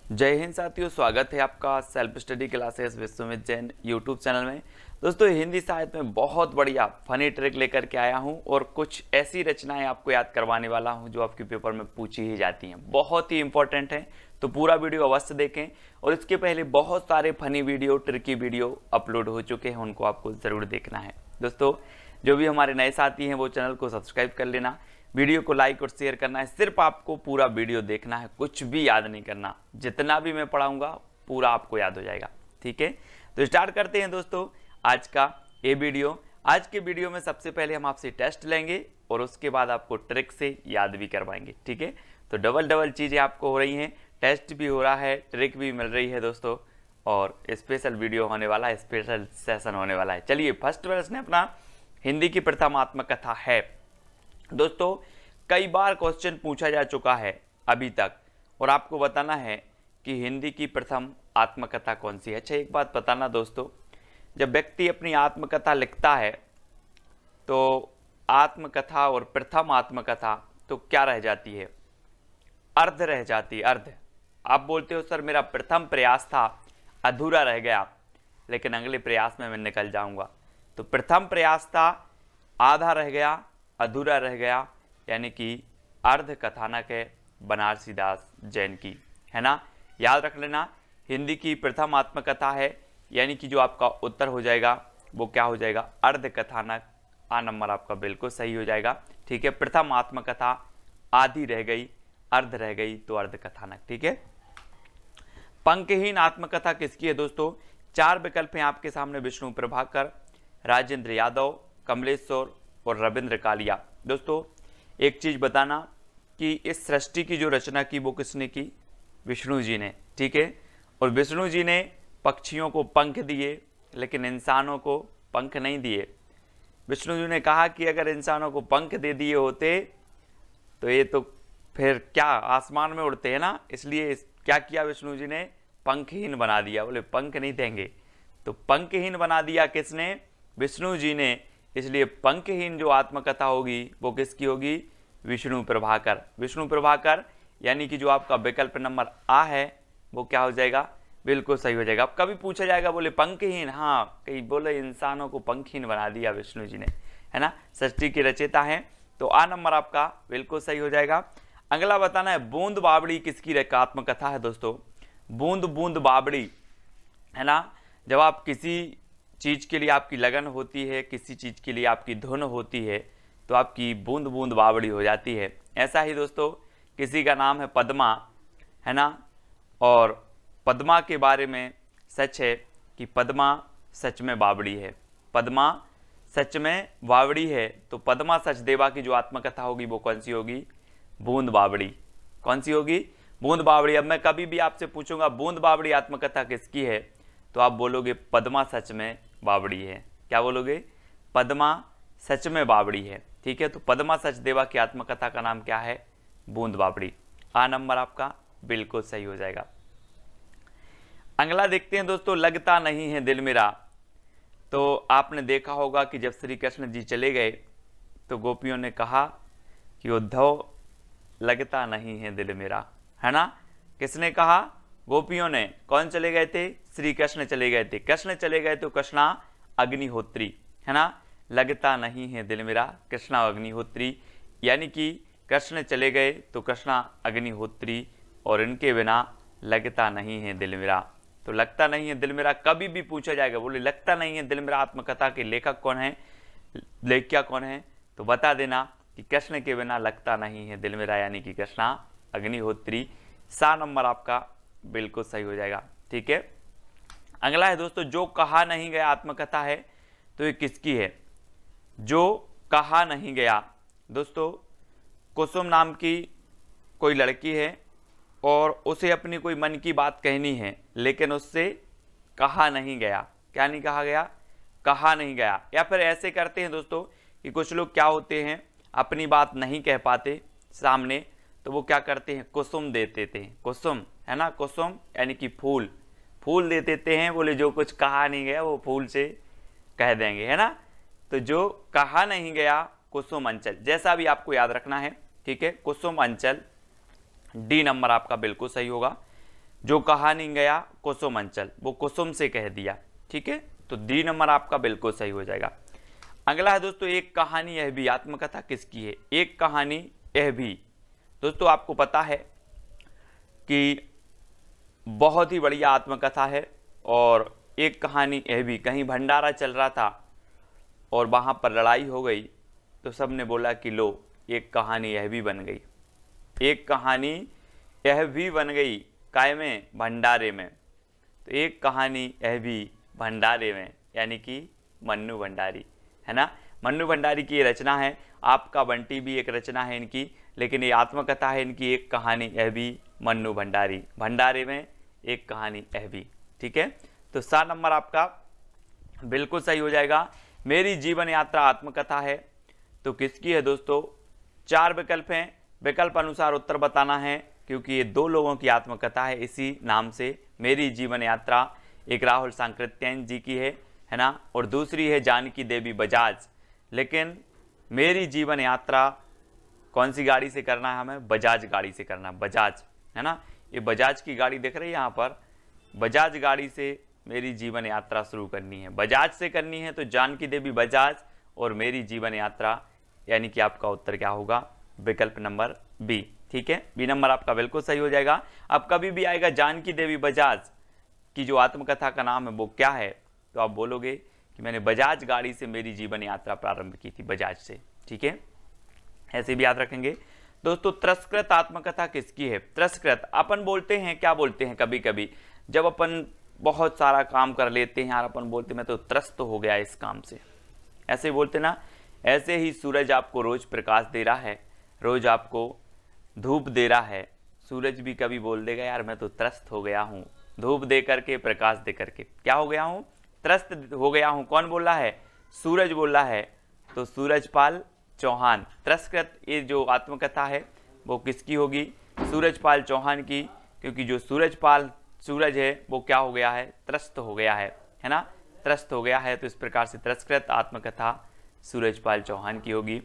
जय हिंद साथियों, स्वागत है आपका self study classes Vishwamit Jain YouTube channel में। दोस्तों, हिंदी साहित्य में बहुत बढ़िया फनी ट्रिक लेकर के आया हूं और कुछ ऐसी रचनाएं आपको याद करवाने वाला हूं जो आपके पेपर में पूछी ही जाती हैं, बहुत ही इंपॉर्टेंट है। तो पूरा वीडियो अवश्य देखें। और इसके पहले बहुत सारे funny video, tricky video upload हो चुके हैं, उनको आपको ज़रूर देखना है। दोस्तों, जो भी हमारे नए साथी हैं वो चैनल को सब्सक्राइब कर लेना, वीडियो को लाइक और शेयर करना है। सिर्फ आपको पूरा वीडियो देखना है, कुछ भी याद नहीं करना। जितना भी मैं पढ़ाऊंगा पूरा आपको याद हो जाएगा, ठीक है। तो स्टार्ट करते हैं दोस्तों आज का ये वीडियो। आज के वीडियो में सबसे पहले हम आपसे टेस्ट लेंगे और उसके बाद आपको ट्रिक से याद भी करवाएंगे, ठीक है। तो डबल चीज़ें आपको हो रही हैं, टेस्ट भी हो रहा है, ट्रिक भी मिल रही है दोस्तों, और स्पेशल वीडियो होने वाला है, स्पेशल सेशन होने वाला है। चलिए, फर्स्ट प्रश्न अपना हिंदी की प्रथम आत्मकथा है। दोस्तों, कई बार क्वेश्चन पूछा जा चुका है अभी तक, और आपको बताना है कि हिंदी की प्रथम आत्मकथा कौन सी है। अच्छा, एक बात बताना दोस्तों, जब व्यक्ति अपनी आत्मकथा लिखता है तो आत्मकथा और प्रथम आत्मकथा तो क्या रह जाती है? अर्ध रह जाती है, अर्ध। आप बोलते हो सर मेरा प्रथम प्रयास था, अधूरा रह गया, लेकिन अगले प्रयास में मैं निकल जाऊंगा। तो प्रथम प्रयास था, आधा रह गया, अधूरा रह गया, यानी कि अर्ध कथानक है बनारसी दास जैन की, है ना। याद रख लेना, हिंदी की प्रथम आत्मकथा है, यानी कि जो आपका उत्तर हो जाएगा वो क्या हो जाएगा? अर्ध कथानक। आ नंबर आपका बिल्कुल सही हो जाएगा, ठीक है। प्रथम आत्मकथा आधी रह गई, अर्ध रह गई, तो अर्ध कथानक, ठीक है। पंक्तिहीन आत्मकथा किसकी है दोस्तों? चार विकल्प हैं आपके सामने, विष्णु प्रभाकर, राजेंद्र यादव, कमलेश्वर और रविंद्र कालिया। दोस्तों, एक चीज बताना कि इस सृष्टि की जो रचना की वो किसने की? विष्णु जी ने, ठीक है। और विष्णु जी ने पक्षियों को पंख दिए, लेकिन इंसानों को पंख नहीं दिए। विष्णु जी ने कहा कि अगर इंसानों को पंख दे दिए होते तो ये तो फिर क्या आसमान में उड़ते हैं ना, इसलिए क्या किया विष्णु जी ने? पंखहीन बना दिया। बोले पंख नहीं देंगे, तो पंखहीन बना दिया किसने? विष्णु जी ने। इसलिए पंखहीन जो आत्मकथा होगी वो किसकी होगी? विष्णु प्रभाकर। विष्णु प्रभाकर, यानी कि जो आपका विकल्प नंबर आ है वो क्या हो जाएगा? बिल्कुल सही हो जाएगा। अब कभी पूछा जाएगा बोले पंखहीन, हाँ कहीं बोले इंसानों को पंखहीन बना दिया विष्णु जी ने, है ना। सृष्टि के रचयिता हैं, तो आ नंबर आपका बिल्कुल सही हो जाएगा। अगला बताना है, बूंद बावड़ी किसकी आत्मकथा है दोस्तों? बूंद बूंद बावड़ी, है ना। जब आप किसी चीज के लिए आपकी लगन होती है, किसी चीज के लिए आपकी धुन होती है, तो आपकी बूंद बूंद बावड़ी हो जाती है। ऐसा ही दोस्तों, किसी का नाम है पद्मा, है ना, और पद्मा के बारे में सच है कि पद्मा सच में बावड़ी है। पद्मा सच में बावड़ी है, तो पद्मा सचदेवा की जो आत्मकथा होगी वो कौन सी होगी? बूंद बावड़ी। कौन सी होगी? बूंद बावड़ी। अब मैं कभी भी आपसे पूछूंगा बूंद बावड़ी आत्मकथा किसकी है, तो आप बोलोगे पद्मा सच में बावड़ी है। क्या बोलोगे? पद्मा सच में बावड़ी है, ठीक है। तो पद्मा सचदेवा की आत्मकथा का नाम क्या है? बूंद बावड़ी। आ नंबर आपका बिल्कुल सही हो जाएगा। अगला देखते हैं दोस्तों, लगता नहीं है दिल मेरा। तो आपने देखा होगा कि जब श्री कृष्ण जी चले गए तो गोपियों ने कहा कि उद्धव लगता नहीं है दिल मेरा, है ना। किसने कहा? गोपियों ने। कौन चले गए थे? श्री कृष्ण चले गए थे। कृष्ण चले गए तो कृष्णा अग्निहोत्री, है ना। लगता नहीं है दिल मेरा, कृष्णा अग्निहोत्री, यानी कि कृष्ण चले गए तो कृष्णा अग्निहोत्री, और इनके बिना लगता नहीं है दिल मेरा। तो लगता नहीं है दिल मेरा कभी भी पूछा जाएगा, बोले लगता नहीं है दिल मेरा आत्मकथा के लेखक कौन है, लेखिका कौन है, तो बता देना कि कृष्ण के बिना लगता नहीं है दिल मेरा, यानी कि कृष्णा अग्निहोत्री। सा नंबर आपका बिल्कुल सही हो जाएगा, ठीक है। अगला है दोस्तों, जो कहा नहीं गया आत्मकथा है, तो ये किसकी है? जो कहा नहीं गया। दोस्तों, कुसुम नाम की कोई लड़की है और उसे अपनी कोई मन की बात कहनी है, लेकिन उससे कहा नहीं गया। क्या नहीं कहा गया? कहा नहीं गया। या फिर ऐसे करते हैं दोस्तों कि कुछ लोग क्या होते हैं, अपनी बात नहीं कह पाते सामने, तो वो क्या करते हैं? कुसुम दे देते हैं। कुसुम, है ना, कुसुम यानी कि फूल, फूल दे देते हैं। बोले जो कुछ कहा नहीं गया वो फूल से कह देंगे, है ना। तो जो कहा नहीं गया कुसुम अंचल, जैसा भी आपको याद रखना है, ठीक है। कुसुम अंचल, डी नंबर आपका बिल्कुल सही होगा। जो कहानी गया कुसुम अंचल, वो कुसुम से कह दिया। ठीक है, तो डी नंबर आपका बिल्कुल सही हो जाएगा। अगला है दोस्तों, एक कहानी यह भी, आत्मकथा किसकी है? एक कहानी यह भी। दोस्तों आपको पता है कि बहुत ही बढ़िया आत्मकथा है, और एक कहानी यह भी, कहीं भंडारा चल रहा था और वहाँ पर लड़ाई हो गई, तो सब ने बोला कि लो एक कहानी यह भी बन गई। एक कहानी यह भी बन गई, काय में? भंडारे में। तो एक कहानी यह भी भंडारे में, यानी कि मन्नू भंडारी, है ना। मन्नू भंडारी की ये रचना है। आपका बंटी भी एक रचना है इनकी, लेकिन ये आत्मकथा है इनकी, एक कहानी यह भी मन्नू भंडारी, भंडारे में एक कहानी यह भी। ठीक है, तो 7 नंबर आपका बिल्कुल सही हो जाएगा। मेरी जीवन यात्रा आत्मकथा है, तो किसकी है दोस्तों? 4 विकल्प हैं, विकल्प अनुसार उत्तर बताना है, क्योंकि ये 2 लोगों की आत्मकथा है इसी नाम से, मेरी जीवन यात्रा। एक राहुल सांकृत्यायन जी की है ना, और दूसरी है जानकी देवी बजाज। लेकिन मेरी जीवन यात्रा कौन सी गाड़ी से करना है हमें? बजाज गाड़ी से करना है, बजाज, है ना। ये बजाज की गाड़ी दिख रही है यहाँ पर, बजाज गाड़ी से मेरी जीवन यात्रा शुरू करनी है, बजाज से करनी है, तो जानकी देवी बजाज और मेरी जीवन यात्रा, यानी कि आपका उत्तर क्या होगा? विकल्प नंबर बी। ठीक है, बी नंबर आपका बिल्कुल सही हो जाएगा। अब कभी भी आएगा जानकी देवी बजाज की जो आत्मकथा का नाम है वो क्या है, तो आप बोलोगे कि मैंने बजाज गाड़ी से मेरी जीवन यात्रा प्रारंभ की थी, बजाज से। ठीक है, ऐसे भी याद रखेंगे। दोस्तों तिरस्कृत आत्मकथा किसकी है? तिरस्कृत अपन बोलते हैं, क्या बोलते हैं कभी कभी जब अपन बहुत सारा काम कर लेते हैं यार, अपन बोलते मैं तो त्रस्त हो गया इस काम से, ऐसे बोलते ना। ऐसे ही सूरज आपको रोज प्रकाश दे रहा है, रोज आपको धूप दे रहा है, सूरज भी कभी बोल देगा यार मैं तो त्रस्त हो गया हूँ, धूप दे करके, प्रकाश दे करके क्या हो गया हूँ? त्रस्त हो गया हूँ। कौन बोल रहा है? सूरज बोल रहा है। तो सूरजपाल चौहान, तिरस्कृत ये जो आत्मकथा है वो किसकी होगी? सूरजपाल चौहान की, क्योंकि जो सूरज है वो क्या हो गया है? त्रस्त हो गया है ना, त्रस्त हो गया है। तो इस प्रकार से तिरस्कृत आत्मकथा सूरजपाल चौहान की होगी।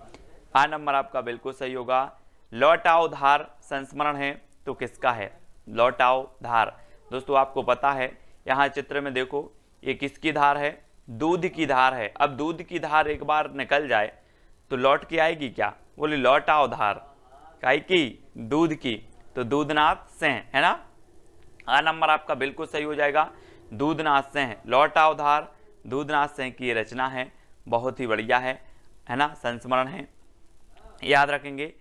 आ नंबर आपका बिल्कुल सही होगा। लौटाओ धार संस्मरण है, तो किसका है? लौटाओ धार। दोस्तों आपको पता है, यहाँ चित्र में देखो, ये किसकी धार है? दूध की धार है। अब दूध की धार एक बार निकल जाए तो लौट के आएगी क्या? बोले लौटाओ धार, काई की? दूध की। तो दूधनाथ सिंह, है ना। आ नंबर आपका बिल्कुल सही हो जाएगा, दूधनाथ सिंह। लौटाओ धार दूधनाथ सिंह की रचना है, बहुत ही बढ़िया है ना, संस्मरण है, याद रखेंगे।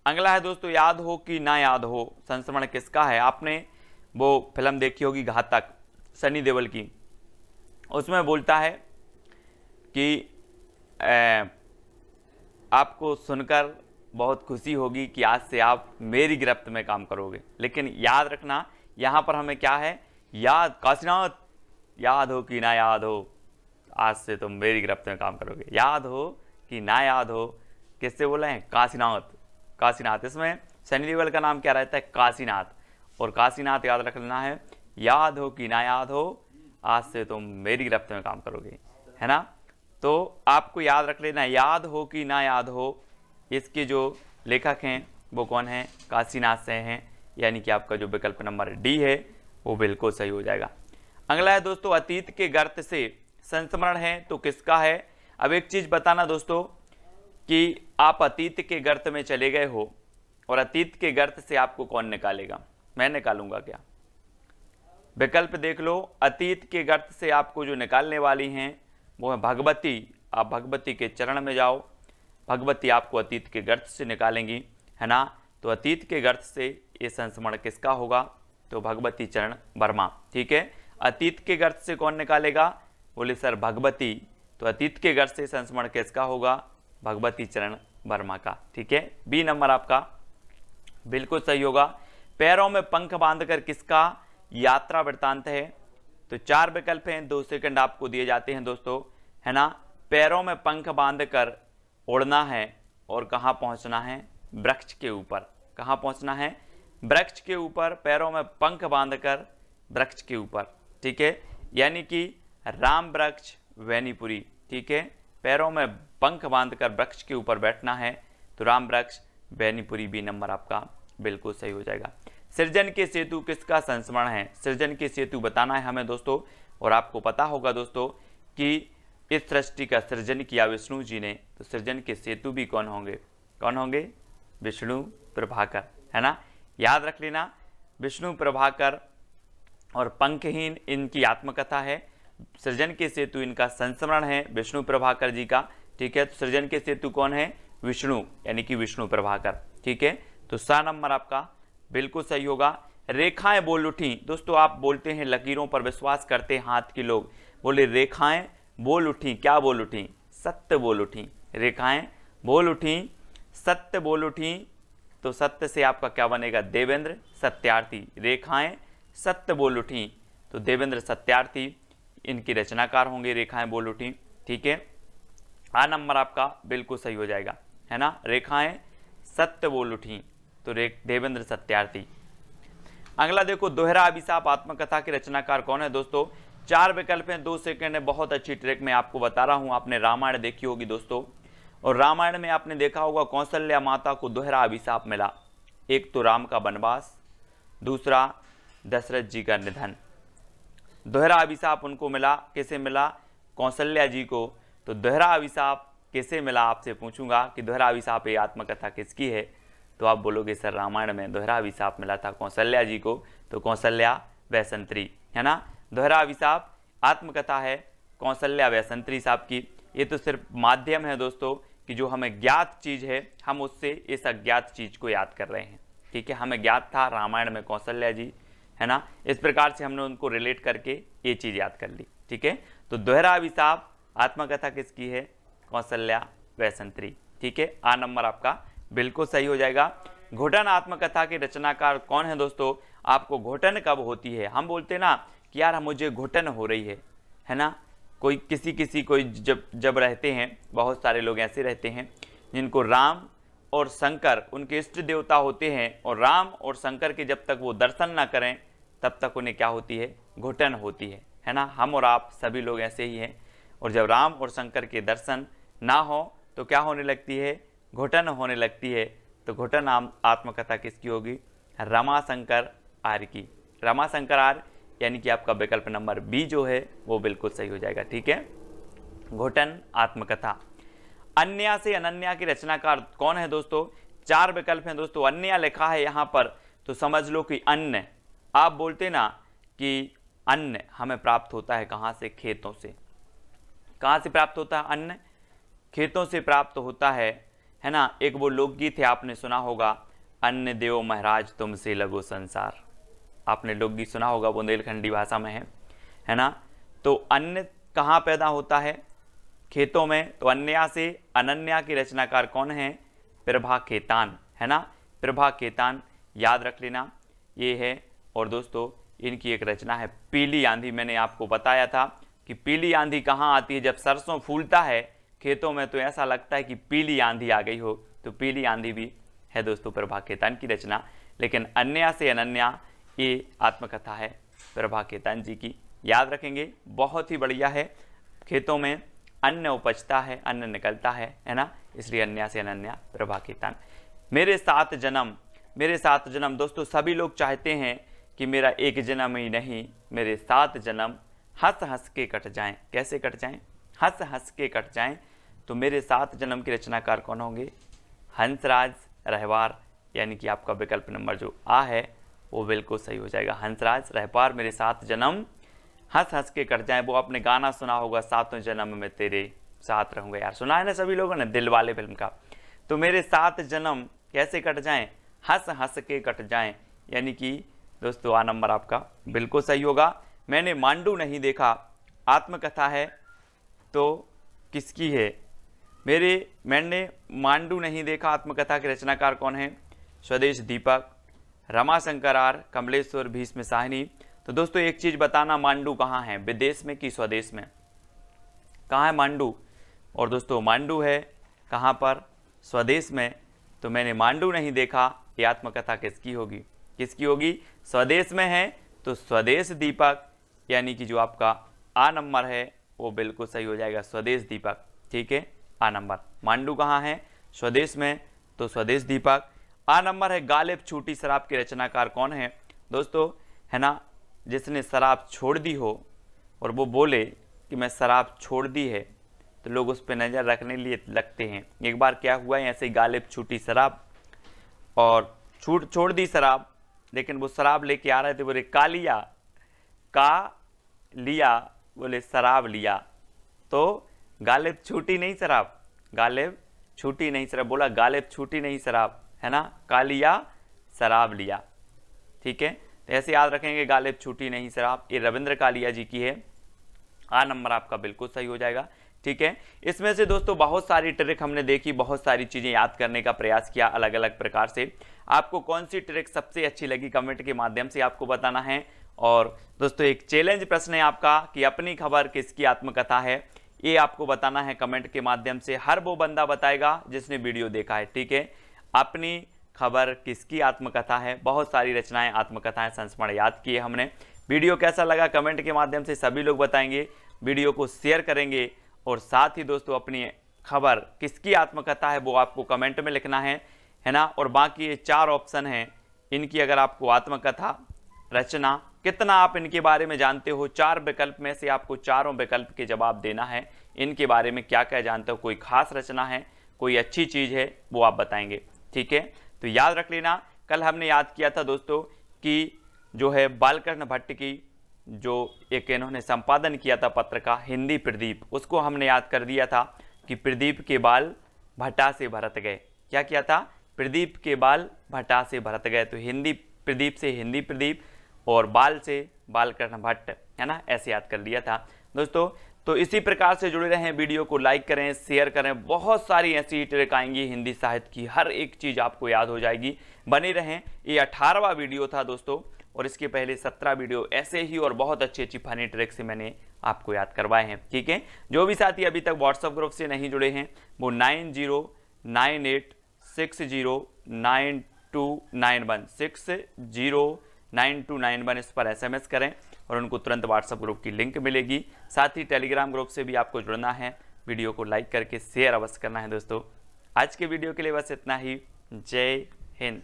अगला है दोस्तों, याद हो कि ना याद हो, संस्मरण किसका है? आपने वो फिल्म देखी होगी घातक, सनी देओल की। उसमें बोलता है कि आपको सुनकर बहुत खुशी होगी कि आज से आप मेरी गिरफ्त में काम करोगे। लेकिन याद रखना यहाँ पर हमें क्या है? याद, काशीनाथ, याद हो कि ना याद हो, आज से तुम मेरी गिरफ्त में काम करोगे। याद हो कि ना याद हो, किससे बोला है? काशीनाथ, काशीनाथ। इसमें सनी देओल का नाम क्या रहता है? काशीनाथ। और काशीनाथ याद रख लेना है, याद हो कि ना याद हो, आज से तुम मेरी गिरफ्त में काम करोगे, है ना। तो आपको याद रख लेना, याद हो कि ना याद हो, इसके जो लेखक हैं वो कौन है? काशीनाथ से हैं, यानी कि आपका जो विकल्प नंबर डी है वो बिल्कुल सही हो जाएगा। अगला है दोस्तों, अतीत के गर्त से संस्मरण है, तो किसका है? अब एक चीज बताना दोस्तों कि आप अतीत के गर्त में चले गए हो, और अतीत के गर्त से आपको कौन निकालेगा? मैं निकालूंगा क्या? विकल्प देख लो, अतीत के गर्त से आपको जो निकालने वाली हैं वो है भगवती। आप भगवती के चरण में जाओ, भगवती आपको अतीत के गर्त से निकालेंगी, है ना। तो अतीत के गर्त से ये संस्मरण किसका होगा? तो भगवती चरण वर्मा। ठीक है, अतीत के गर्त से कौन निकालेगा? बोले सर भगवती। तो अतीत के गर्त से संस्मरण किसका होगा? भगवती चरण वर्मा का। ठीक है, बी नंबर आपका बिल्कुल सही होगा। पैरों में पंख बांधकर किसका यात्रा वृत्तांत है? तो 4 विकल्प हैं, 2 सेकंड आपको दिए जाते हैं दोस्तों, है ना। पैरों में पंख बांधकर उड़ना है, और कहाँ पहुंचना है? वृक्ष के ऊपर। कहाँ पहुंचना है? वृक्ष के ऊपर। पैरों में पंख बांधकर वृक्ष के ऊपर। ठीक है, यानी कि राम वृक्ष वैनीपुरी। ठीक है, पैरों में पंख बांधकर वृक्ष के ऊपर बैठना है, तो राम वृक्ष वैनीपुरी, बी नंबर आपका बिल्कुल सही हो जाएगा। सृजन के सेतु किसका संस्मरण है? सृजन के सेतु बताना है हमें दोस्तों। और आपको पता होगा दोस्तों कि इस सृष्टि का सृजन किया विष्णु जी ने, तो सृजन के सेतु भी कौन होंगे? कौन होंगे? विष्णु प्रभाकर, है ना। याद रख लेना, विष्णु प्रभाकर और पंखहीन इनकी आत्मकथा है। सृजन के सेतु इनका संस्मरण है विष्णु प्रभाकर जी का, ठीक है। तो सृजन के सेतु कौन है? विष्णु, यानी कि विष्णु प्रभाकर, ठीक है। तो सा नंबर आपका बिल्कुल सही होगा। रेखाएं बोल उठी, दोस्तों आप बोलते हैं लकीरों पर विश्वास करते हैं हाथ के लोग, बोले रेखाएं बोल उठी, क्या बोल उठी? सत्य बोल उठी। रेखाएं बोल उठी, सत्य बोल उठी, तो सत्य से आपका क्या बनेगा? देवेंद्र सत्यार्थी। रेखाएं सत्य बोल उठी, तो देवेंद्र सत्यार्थी इनकी रचनाकार होंगे, रेखाएं बोल उठी, ठीक है। आ नंबर आपका बिल्कुल सही हो जाएगा, है ना। रेखाएं सत्य बोल उठी, तो देवेंद्र सत्यार्थी। अगला देखो, दोहरा अभिशाप आत्मकथा के रचनाकार कौन है? दोस्तों 4 विकल्प हैं, 2 सेकंड है, बहुत अच्छी ट्रिक मैं आपको बता रहा हूं। आपने रामायण देखी होगी दोस्तों, और रामायण में आपने देखा होगा कौशल्या माता को दोहरा अभिशाप मिला। एक तो राम का वनवास, दूसरा दशरथ जी का निधन। दोहरा अभिशाप उनको मिला, कैसे मिला? कौशल्या जी को। तो दोहरा अभिशाप कैसे मिला आपसे पूछूंगा कि दोहरा अभिशाप ये आत्मकथा किसकी है? तो आप बोलोगे सर रामायण में दोहरा अभिशाप मिला था कौशल्या जी को, तो कौशल्या वैसंतरी, है ना। दोहरा अभिशाप आत्मकथा है कौशल्या वैसंतरी साहब की। ये तो सिर्फ माध्यम है दोस्तों कि जो हमें ज्ञात चीज़ है हम उससे इस अज्ञात चीज़ को याद कर रहे हैं, ठीक है। हमें ज्ञात था रामायण में कौशल्या जी, है ना, इस प्रकार से हमने उनको रिलेट करके ये चीज़ याद कर ली, ठीक है। तो दोहरा अभिशाप आत्मकथा किसकी है? कौशल्या वैसंतरी, ठीक है। आ नंबर आपका बिल्कुल सही हो जाएगा। घुटन आत्मकथा के रचनाकार कौन है दोस्तों? आपको घुटन कब होती है? हम बोलते ना कि यार मुझे घुटन हो रही है ना। कोई कोई जब रहते हैं, बहुत सारे लोग ऐसे रहते हैं जिनको राम और शंकर उनके इष्ट देवता होते हैं, और राम और शंकर के जब तक वो दर्शन ना करें तब तक उन्हें क्या होती है? घुटन होती है ना। हम और आप सभी लोग ऐसे ही हैं, और जब राम और शंकर के दर्शन ना हो तो क्या होने लगती है? घुटन होने लगती है। तो घुटन आत्मकथा किसकी होगी? रमाशंकर आर्य की। रमाशंकर आर्य, यानी कि आपका विकल्प नंबर बी जो है वो बिल्कुल सही हो जाएगा, ठीक है। घुटन आत्मकथा। अन्या से अनन्या की रचनाकार कौन है दोस्तों? 4 विकल्प हैं दोस्तों। अन्या लिखा है यहाँ पर, तो समझ लो कि अन्न, आप बोलते ना कि अन्न हमें प्राप्त होता है कहाँ से? खेतों से। कहाँ से प्राप्त होता है अन्न? खेतों से प्राप्त होता है ना। एक वो लोकगीत है, आपने सुना होगा, अन्न देव महाराज तुमसे लगो संसार। आपने लोकगीत सुना होगा, बुंदेलखंडी भाषा में है ना। तो अन्न कहाँ पैदा होता है? खेतों में। तो अन्या से अनन्या की रचनाकार कौन है? प्रभा खेतान, है ना। प्रभा खेतान याद रख लेना, ये है। और दोस्तों इनकी एक रचना है पीली आंधी। मैंने आपको बताया था कि पीली आंधी कहाँ आती है? जब सरसों फूलता है खेतों में तो ऐसा लगता है कि पीली आंधी आ गई हो, तो पीली आंधी भी है दोस्तों प्रभा खेतान की रचना। लेकिन अन्या से अनन्या ये आत्मकथा है प्रभा खेतान जी की, याद रखेंगे, बहुत ही बढ़िया है। खेतों में अन्न उपजता है, अन्न निकलता है ना, इसलिए अन्या से अनन्या प्रभा खेतान। मेरे 7 जन्म, मेरे 7 जन्म दोस्तों सभी लोग चाहते हैं कि मेरा एक जन्म ही नहीं, मेरे 7 जन्म हंस हंस के कट जाएं। कैसे कट जाएं? हंस हंस के कट जाएं। तो मेरे 7 जन्म के रचनाकार कौन होंगे? हंसराज रहवार, यानी कि आपका विकल्प नंबर जो आ है वो बिल्कुल सही हो जाएगा। हंसराज रहवार, मेरे 7 जन्म हंस हंस के कट जाएं। वो आपने गाना सुना होगा, 7वें जन्म में तेरे साथ रहूंगा, यार सुना है ना सभी लोगों ने, दिल वाले फिल्म का। तो मेरे 7 जन्म कैसे कट जाएं? हंस हंस के कट जाएं, यानी कि दोस्तों आ नंबर आपका बिल्कुल सही होगा। मैंने मांडू नहीं देखा आत्मकथा है, तो किसकी है? मैंने मांडू नहीं देखा आत्मकथा के रचनाकार कौन है? स्वदेश दीपक, रमाशंकर आर्य, कमलेश्वर, भीष्म साहनी। तो दोस्तों एक चीज बताना, मांडू कहाँ है? विदेश में कि स्वदेश में? कहाँ है मांडू? और दोस्तों मांडू है कहाँ पर? स्वदेश में। तो मैंने मांडू नहीं देखा, ये आत्मकथा किसकी होगी? किसकी होगी? स्वदेश में है, तो स्वदेश दीपक, यानी कि जो आपका आ नंबर है वो बिल्कुल सही हो जाएगा, स्वदेश दीपक, ठीक है। आ नंबर। मांडू कहाँ है? स्वदेश में, तो स्वदेश दीपक। आ नंबर है गालिब छूटी शराब के रचनाकार कौन है दोस्तों, है ना, जिसने शराब छोड़ दी हो और वो बोले कि मैं शराब छोड़ दी है तो लोग उस पर नज़र रखने लिए लगते हैं। एक बार क्या हुआ, ऐसे ही गालिब छूटी शराब और छोड़ दी शराब, लेकिन वो शराब लेके आ रहे थे, बोले का लिया, का लिया, बोले शराब लिया, तो गालिब छूटी नहीं शराब, गालिब छूटी नहीं शराब, बोला गालिब छूटी नहीं शराब, है ना, का लिया शराब लिया। ठीक है, तो ऐसे याद रखेंगे, गालिब छूटी नहीं शराब, ये रविंद्र कालिया जी की है। आ नंबर आपका बिल्कुल सही हो जाएगा। ठीक है, इसमें से दोस्तों बहुत सारी ट्रिक हमने देखी, बहुत सारी चीजें याद करने का प्रयास किया अलग अलग प्रकार से। आपको कौन सी ट्रिक सबसे अच्छी लगी कमेंट के माध्यम से आपको बताना है। और दोस्तों एक चैलेंज प्रश्न है आपका कि अपनी खबर किसकी आत्मकथा है, ये आपको बताना है कमेंट के माध्यम से। हर वो बंदा बताएगा जिसने वीडियो देखा है। ठीक है, अपनी खबर किसकी आत्मकथा है, बहुत सारी रचनाएं आत्मकथाएं संस्मरण याद किए हमने। वीडियो कैसा लगा कमेंट के माध्यम से सभी लोग बताएंगे, वीडियो को शेयर करेंगे और साथ ही दोस्तों अपनी खबर किसकी आत्मकथा है वो आपको कमेंट में लिखना है ना। और बाकी ये 4 ऑप्शन हैं, इनकी अगर आपको आत्मकथा रचना कितना आप इनके बारे में जानते हो, 4 विकल्प में से आपको चारों विकल्प के जवाब देना है। इनके बारे में क्या क्या जानते हो, कोई खास रचना है, कोई अच्छी चीज़ है, वो आप बताएंगे। ठीक है, तो याद रख लेना, कल हमने याद किया था दोस्तों कि जो है बालकृष्ण भट्ट की जो एक इन्होंने संपादन किया था पत्र का हिंदी प्रदीप, उसको हमने याद कर दिया था कि प्रदीप के बाल भट्टा से भरत गए। क्या किया था, प्रदीप के बाल भट्टा से भरत गए, तो हिंदी प्रदीप से हिंदी प्रदीप और बाल से बालकृष्ण भट्ट, है ना, ऐसे याद कर लिया था दोस्तों। तो इसी प्रकार से जुड़े रहें, वीडियो को लाइक करें, शेयर करें, बहुत सारी ऐसी ट्रिक आएंगी हिंदी साहित्य की, हर एक चीज़ आपको याद हो जाएगी। बने रहें, ये 18वां वीडियो था दोस्तों, और इसके पहले 17 वीडियो ऐसे ही और बहुत अच्छी अच्छी फनी ट्रिक से मैंने आपको याद करवाए हैं। ठीक है, जो भी साथी अभी तक व्हाट्सएप ग्रुप से नहीं जुड़े हैं वो 9098609291 609291 इस पर SMS करें और उनको तुरंत व्हाट्सएप ग्रुप की लिंक मिलेगी। साथ ही टेलीग्राम ग्रुप से भी आपको जुड़ना है, वीडियो को लाइक करके शेयर अवश्य करना है दोस्तों। आज के वीडियो के लिए बस इतना ही। जय हिंद।